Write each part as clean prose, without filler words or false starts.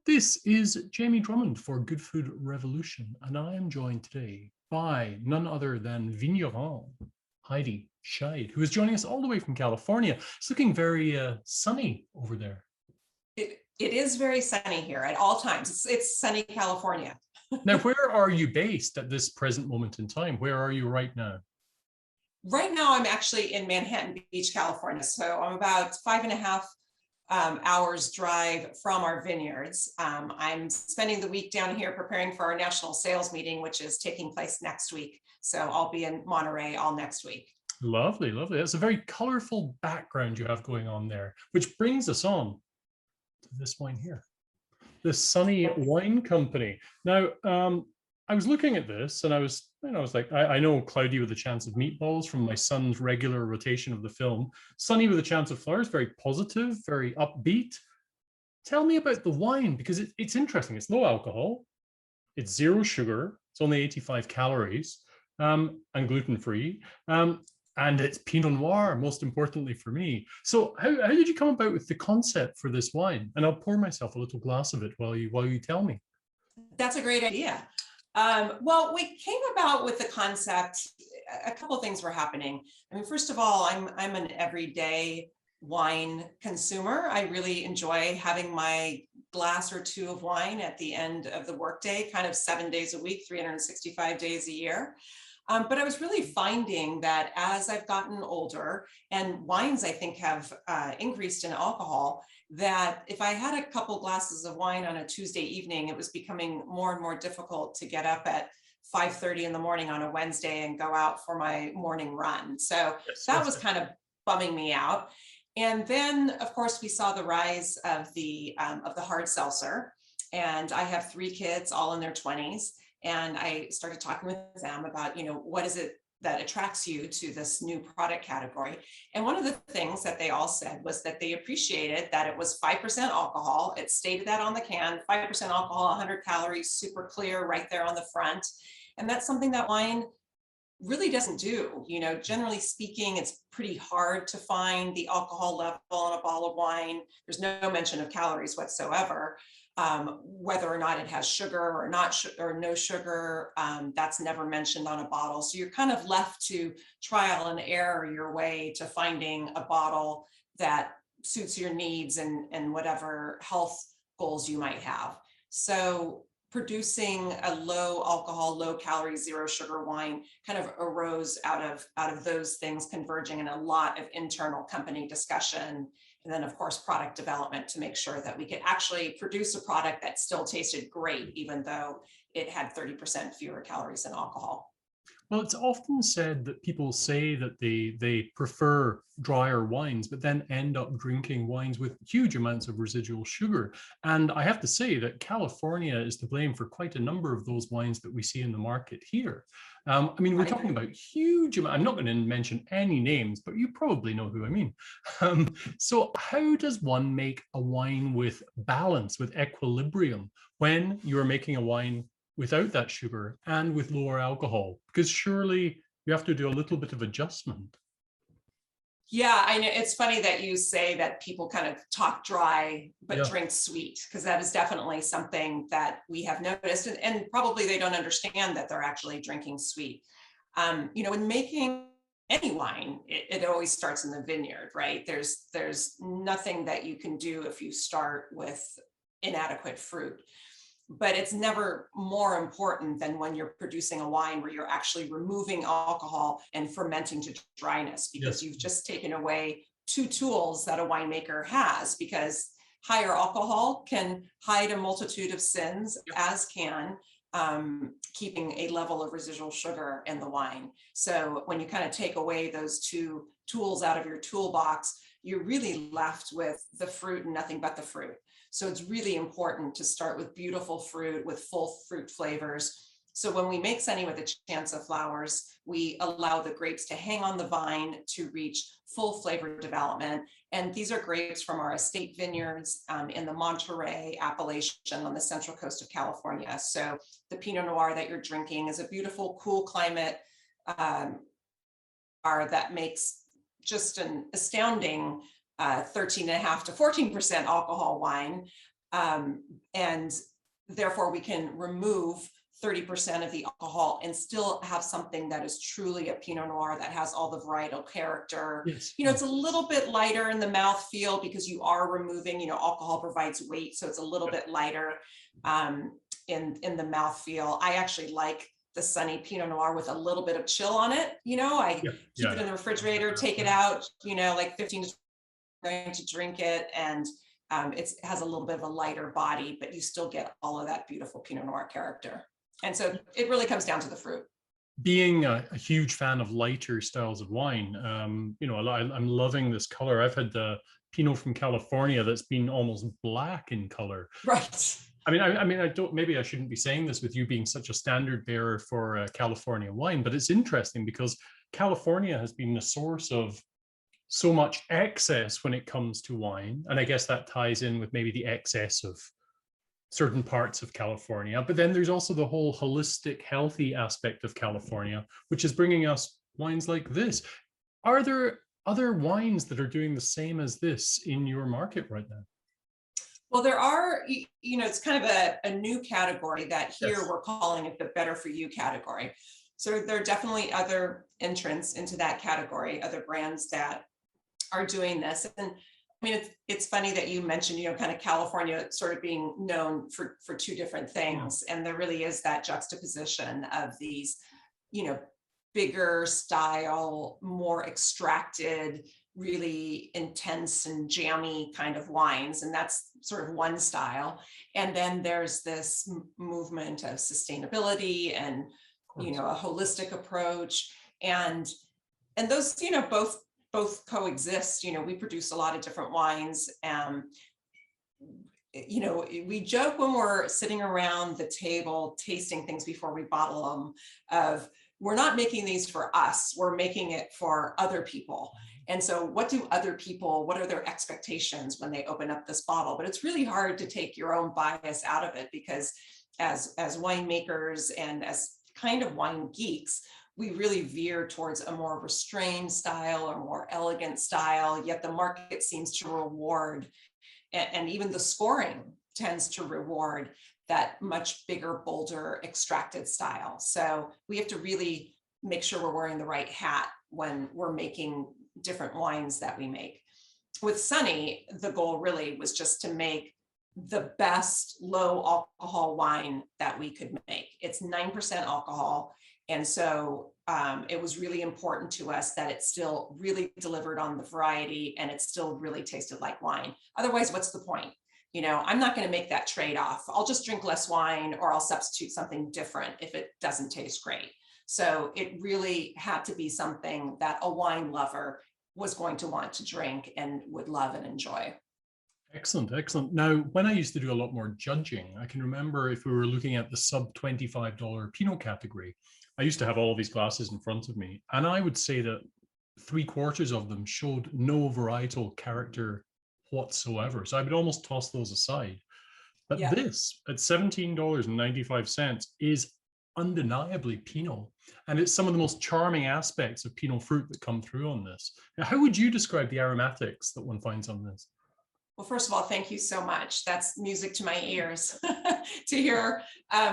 This is Jamie Drummond for Good Food Revolution, and I am joined today by none other than Vigneron, Heidi Scheid, who is joining us all the way from California. It's looking very sunny over there. It is very sunny here at all times. It's sunny California. Now, where are you based at this present moment in time? Where are you right now? Right now, I'm actually in Manhattan Beach, California. So I'm about 5.5 hours drive from our vineyards. I'm spending the week down here preparing for our national sales meeting, which is taking place next week. So I'll be in Monterey all next week. Lovely, lovely. That's a very colorful background you have going on there, which brings us on to this wine here. The Sunny Wine Company. Now, I was looking at this and I was like, I know Cloudy with a Chance of Meatballs from my son's regular rotation of the film. Sunny with a Chance of Flowers, very positive, very upbeat. Tell me about the wine, because it's interesting. It's low alcohol, it's zero sugar, it's only 85 calories, and gluten-free. And it's Pinot Noir, most importantly for me. So how did you come about with the concept for this wine? And I'll pour myself a little glass of it while you tell me. That's a great idea. Well, we came about with the concept, a couple of things were happening. I mean, first of all, I'm an everyday wine consumer. I really enjoy having my glass or two of wine at the end of the workday, kind of 7 days a week, 365 days a year. But I was really finding that as I've gotten older, and wines I think have increased in alcohol, that if I had a couple glasses of wine on a Tuesday evening, it was becoming more and more difficult to get up at 5:30 in the morning on a Wednesday and go out for my morning run. So that was kind of bumming me out. And then, of course, we saw the rise of the hard seltzer. And I have 3 kids, all in their 20s. And I started talking with them about, what is it that attracts you to this new product category? And one of the things that they all said was that they appreciated that it was 5% alcohol. It stated that on the can, 5% alcohol, 100 calories, super clear right there on the front. And that's something that wine really doesn't do. Generally speaking, it's pretty hard to find the alcohol level in a bottle of wine. There's no mention of calories whatsoever. Whether or not it has sugar or not or no sugar, that's never mentioned on a bottle. So you're kind of left to trial and error your way to finding a bottle that suits your needs and whatever health goals you might have. So producing a low alcohol, low calorie, zero sugar wine kind of arose out of those things converging in a lot of internal company discussion. And then, of course, product development to make sure that we could actually produce a product that still tasted great, even though it had 30% fewer calories than alcohol. Well, it's often said that people say that they prefer drier wines, but then end up drinking wines with huge amounts of residual sugar. And I have to say that California is to blame for quite a number of those wines that we see in the market here. I mean, we're talking about huge amount. I'm not going to mention any names, but you probably know who I mean. So how does one make a wine with balance, with equilibrium, when you're making a wine without that sugar and with lower alcohol? Because surely you have to do a little bit of adjustment. Yeah, I know. It's funny that you say that people kind of talk dry but drink sweet, because that is definitely something that we have noticed, and probably they don't understand that they're actually drinking sweet. When making any wine, it always starts in the vineyard, right? There's nothing that you can do if you start with inadequate fruit. But it's never more important than when you're producing a wine where you're actually removing alcohol and fermenting to dryness, because you've just taken away 2 tools that a winemaker has, because higher alcohol can hide a multitude of sins, as can keeping a level of residual sugar in the wine. So when you kind of take away those 2 tools out of your toolbox, you're really left with the fruit and nothing but the fruit. So it's really important to start with beautiful fruit with full fruit flavors. So when we make Sunny with a Chance of Flowers, we allow the grapes to hang on the vine to reach full flavor development. And these are grapes from our estate vineyards in the Monterey appellation on the central coast of California. So the Pinot Noir that you're drinking is a beautiful, cool climate that makes just an astounding 13.5 to 14% alcohol wine. And therefore we can remove 30% of the alcohol and still have something that is truly a Pinot Noir that has all the varietal character. Yes. It's a little bit lighter in the mouthfeel because you are removing, alcohol provides weight. So it's a little bit lighter in the mouthfeel. I actually like the sunny Pinot Noir with a little bit of chill on it. I keep it in the refrigerator, take it out, like 15 to going to drink it, and it has a little bit of a lighter body, but you still get all of that beautiful Pinot Noir character. And so it really comes down to the fruit. Being a huge fan of lighter styles of wine, I'm loving this color. I've had the Pinot from California that's been almost black in color. Right. I don't, maybe I shouldn't be saying this with you being such a standard bearer for California wine, but it's interesting because California has been the source of so much excess when it comes to wine. And I guess that ties in with maybe the excess of certain parts of California. But then there's also the whole holistic, healthy aspect of California, which is bringing us wines like this. Are there other wines that are doing the same as this in your market right now? Well, there are, it's kind of a new category that here Yes. we're calling it the better for you category. So there are definitely other entrants into that category, other brands that are doing this. And it's funny that you mentioned, kind of California sort of being known for two different things. Yeah. And there really is that juxtaposition of these, bigger style, more extracted, really intense and jammy kind of wines. And that's sort of one style. And then there's this movement of sustainability and, a holistic approach. And those, both coexist. We produce a lot of different wines. We joke when we're sitting around the table tasting things before we bottle them we're not making these for us, we're making it for other people. And so what are their expectations when they open up this bottle? But it's really hard to take your own bias out of it, because as winemakers and as kind of wine geeks, we really veer towards a more restrained style or more elegant style, yet the market seems to reward, and even the scoring tends to reward that much bigger, bolder, extracted style. So we have to really make sure we're wearing the right hat when we're making different wines that we make. With Sunny, the goal really was just to make the best low alcohol wine that we could make. It's 9% alcohol. And so it was really important to us that it still really delivered on the variety and it still really tasted like wine. Otherwise, what's the point? I'm not going to make that trade-off. I'll just drink less wine, or I'll substitute something different if it doesn't taste great. So it really had to be something that a wine lover was going to want to drink and would love and enjoy. Excellent, excellent. Now, when I used to do a lot more judging, I can remember if we were looking at the sub $25 Pinot category, I used to have all these glasses in front of me, and I would say that 3/4 of them showed no varietal character whatsoever. So I would almost toss those aside. But yeah, this at $17.95 is undeniably Pinot. And it's some of the most charming aspects of Pinot fruit that come through on this. Now, how would you describe the aromatics that one finds on this? Well, first of all, thank you so much. That's music to my ears to hear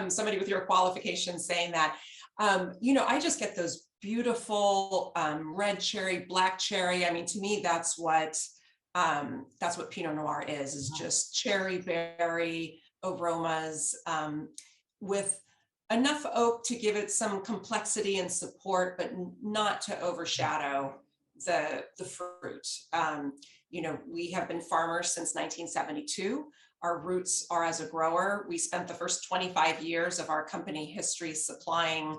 somebody with your qualifications saying that. I just get those beautiful red cherry, black cherry. To me, that's what Pinot Noir is just cherry berry aromas with enough oak to give it some complexity and support, but not to overshadow the fruit. We have been farmers since 1972. Our roots are as a grower. We spent the first 25 years of our company history supplying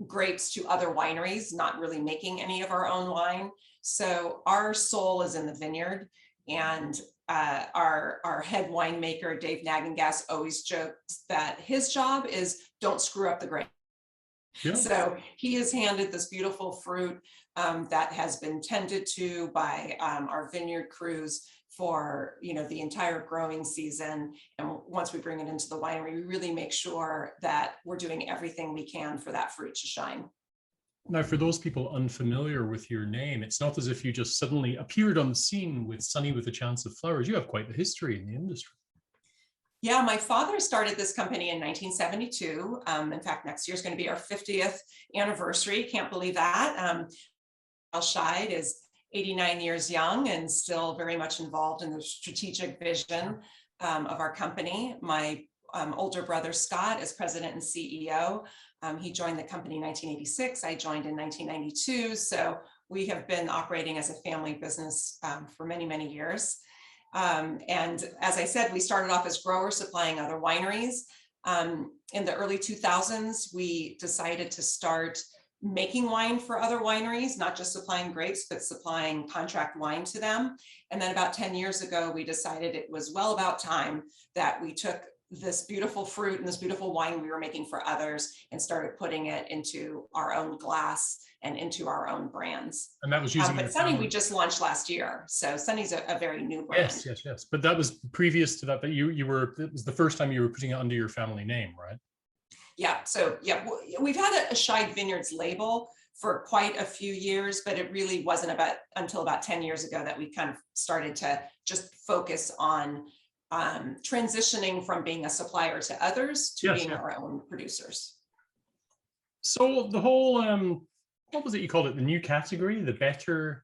grapes to other wineries, not really making any of our own wine. So our soul is in the vineyard, and our head winemaker, Dave Nagengas, always jokes that his job is don't screw up the grape. Yeah. So he has handed this beautiful fruit that has been tended to by our vineyard crews for the entire growing season. And once we bring it into the winery, we really make sure that we're doing everything we can for that fruit to shine. Now, for those people unfamiliar with your name, it's not as if you just suddenly appeared on the scene with Sunny with a Chance of Flowers. You have quite the history in the industry. Yeah, my father started this company in 1972. In fact, next year is going to be our 50th anniversary. Can't believe that. Heidi Scheid is 89 years young and still very much involved in the strategic vision of our company. My older brother, Scott, is president and CEO. He joined the company in 1986. I joined in 1992. So we have been operating as a family business for many, many years. And as I said, we started off as growers supplying other wineries. In the early 2000s, we decided to start making wine for other wineries, not just supplying grapes, but supplying contract wine to them. And then about 10 years ago, we decided it was well about time that we took this beautiful fruit and this beautiful wine we were making for others and started putting it into our own glass and into our own brands. And that was using but Sunny we just launched last year. So Sunny's a very new brand. Yes. But that was previous to that, that you were, it was the first time you were putting it under your family name, right? Yeah, so yeah, we've had a Scheid Vineyards label for quite a few years, but it really wasn't until about 10 years ago that we kind of started to just focus on transitioning from being a supplier to others to being our own producers. So the whole, what was it you called it? The new category, the better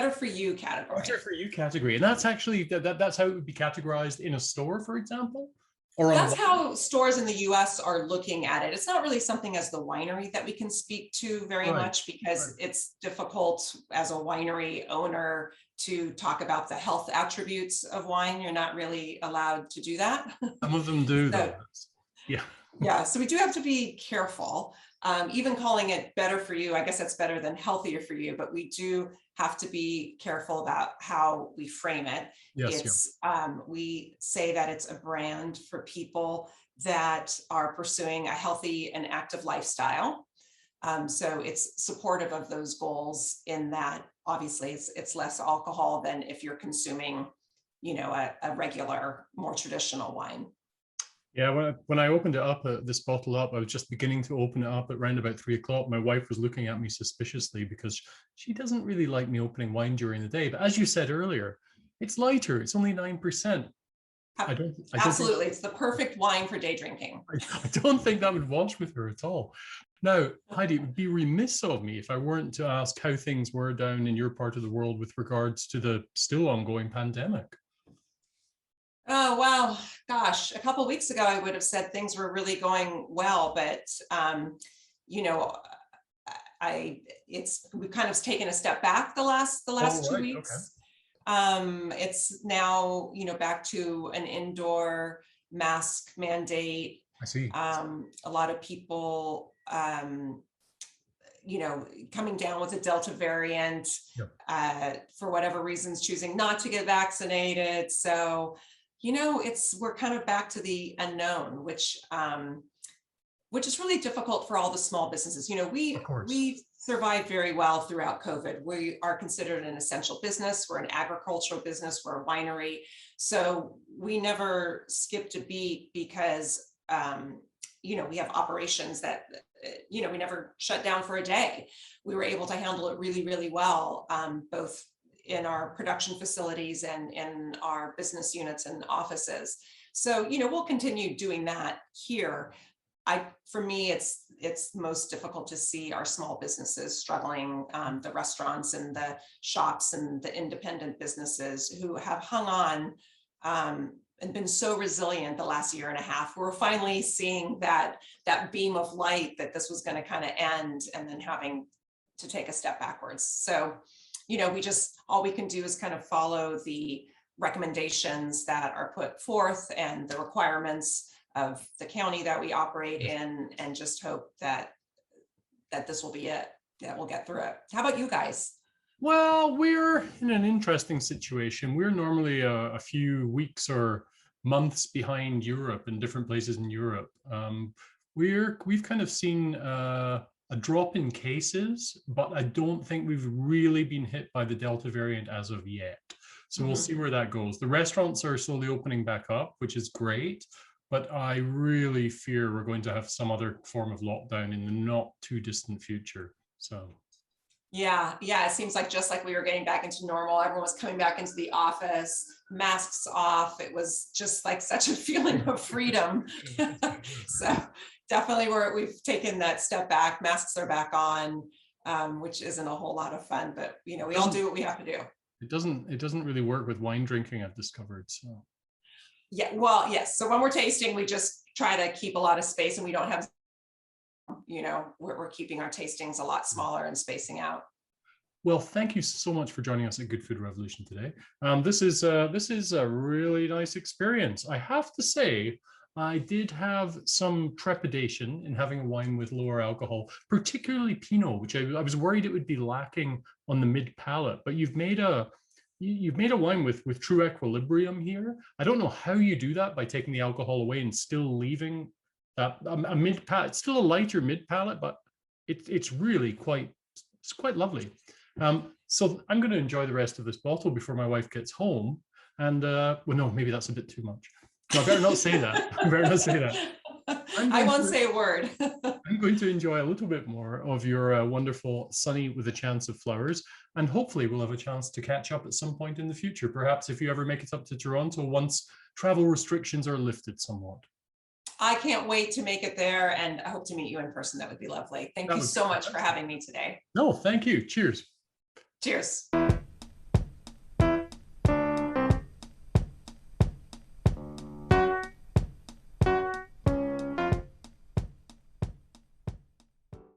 for you category. Better for you category. And that's actually, that's how it would be categorized in a store, for example? Or that's how stores in the US are looking at it. It's not really something as the winery that we can speak to very much because it's difficult as a winery owner to talk about the health attributes of wine. You're not really allowed to do that. Some of them do, though. Yeah. Yeah, so we do have to be careful. Even calling it better for you, I guess that's better than healthier for you, but we do have to be careful about how we frame it. We say that it's a brand for people that are pursuing a healthy and active lifestyle. So it's supportive of those goals in that obviously it's less alcohol than if you're consuming, a regular, more traditional wine. Yeah, when I opened it up, this bottle up, I was just beginning to open it up at around about 3 o'clock. My wife was looking at me suspiciously because she doesn't really like me opening wine during the day. But as you said earlier, it's lighter. It's only 9%. Absolutely. It's the perfect wine for day drinking. I don't think that would wash with her at all. Now, Heidi, it would be remiss of me if I weren't to ask how things were down in your part of the world with regards to the still ongoing pandemic. Oh, well, gosh, a couple of weeks ago, I would have said things were really going well, but, we've kind of taken a step back the last 2 weeks. Okay. It's now, back to an indoor mask mandate. I see. A lot of people, coming down with the Delta variant, for whatever reasons, choosing not to get vaccinated. So, we're kind of back to the unknown, which is really difficult for all the small businesses. We survived very well throughout COVID. We are considered an essential business. We're an agricultural business. We're a winery. So we never skipped a beat because, we have operations that, we never shut down for a day. We were able to handle it really, really well, both in our production facilities and in our business units and offices. So, we'll continue doing that here. For me, it's most difficult to see our small businesses struggling, the restaurants and the shops and the independent businesses who have hung on and been so resilient the last year and a half. We're finally seeing that beam of light that this was going to kind of end and then having to take a step backwards. So, all we can do is kind of follow the recommendations that are put forth and the requirements of the county that we operate in, and just hope that this will be it, that we'll get through it. How about you guys? Well, we're in an interesting situation. We're normally a few weeks or months behind Europe in different places in Europe. We've kind of seen a drop in cases, but I don't think we've really been hit by the Delta variant as of yet. So we'll see where that goes. The restaurants are slowly opening back up, which is great, but I really fear we're going to have some other form of lockdown in the not too distant future. So. Yeah, yeah, it seems like just like we were getting back into normal, everyone was coming back into the office, masks off. It was just like such a feeling of freedom. So definitely we've taken that step back. Masks are back on, which isn't a whole lot of fun, but we all do what we have to do. It doesn't really work with wine drinking, I've discovered. So Yeah, well, yes. So when we're tasting, we just try to keep a lot of space, and we don't have, we're keeping our tastings a lot smaller and spacing out. well, thank you so much for joining us at Good Food Revolution today. This is a really nice experience. I have to say, I did have some trepidation in having a wine with lower alcohol, particularly Pinot, which I was worried it would be lacking on the mid palate. But you've made a wine with true equilibrium here. I don't know how you do that by taking the alcohol away and still leaving that a mid palate. It's still a lighter mid palate, but it's really quite lovely. So I'm going to enjoy the rest of this bottle before my wife gets home. And well, no, maybe that's a bit too much. No, I better not say that. I better not say that. I won't say a word. I'm going to enjoy a little bit more of your wonderful Sunny with a Chance of Flowers. And hopefully we'll have a chance to catch up at some point in the future. Perhaps if you ever make it up to Toronto once travel restrictions are lifted somewhat. I can't wait to make it there, and I hope to meet you in person. That would be lovely. Thank you so much for having me today. No, thank you. Cheers. Cheers.